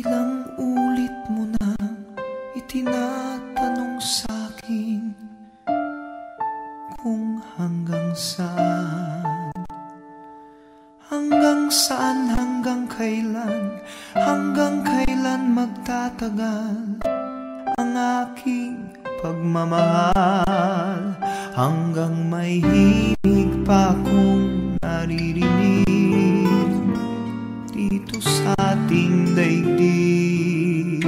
Ilang ulit mo na itinatanong sa'kin kung hanggang saan, hanggang kailan magtatagal ang aking pagmamahal, hanggang may himig pa akong naririnig dito sa ating daigdig,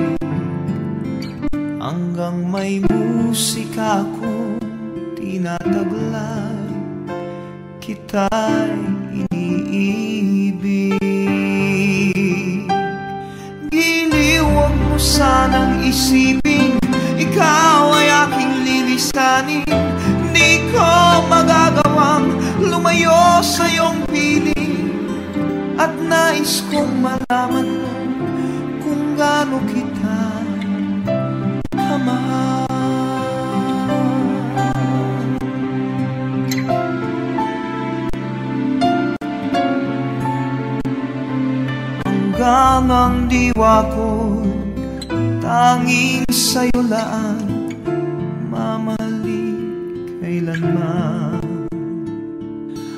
hanggang may musika akong tinataglay, kita'y iniibig. Giliw, huwag mo sanang isipin ikaw ay aking lilisanin. Di ko magagawang lumayo sa iyong piling, at nais kong malaman mo kung gaano kita kamahal. Hanggang ang diwa ko'y tanging sa'yo laan, mamahalin kailanman.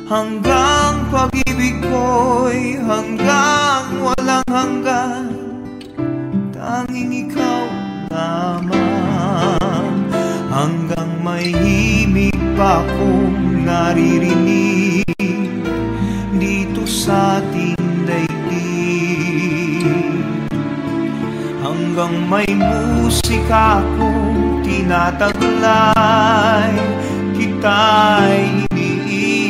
Hanggang pag-ibig ko'y hanggang walang hanggan, tanging ikaw lamang. Hanggang may himig pa akong naririnig dito sa ating daigdig, hanggang may musika akong tinataglay, kita'y iniibig.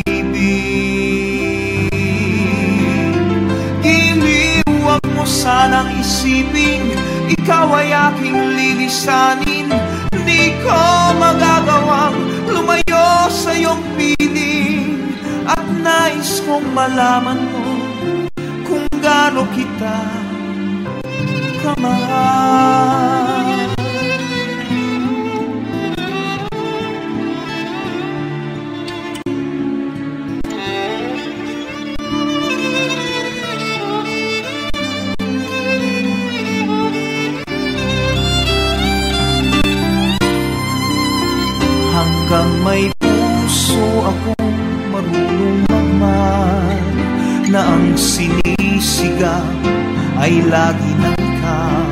Giliw, huwag mo sanang isipin ikaw ay aking lilisanin. Di ko magagawang lumayo sa iyong piling, at nais kong malaman mo kung gaano kita kamahal. Hanggang may puso akong marunong magmahal, na ang sinisigaw ay lagi ng ikaw.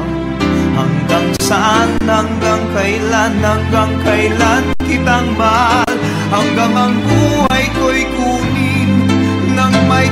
Hanggang saan, hanggang kailan kitang mahal, hanggang ang buhay ko'y kunin ng may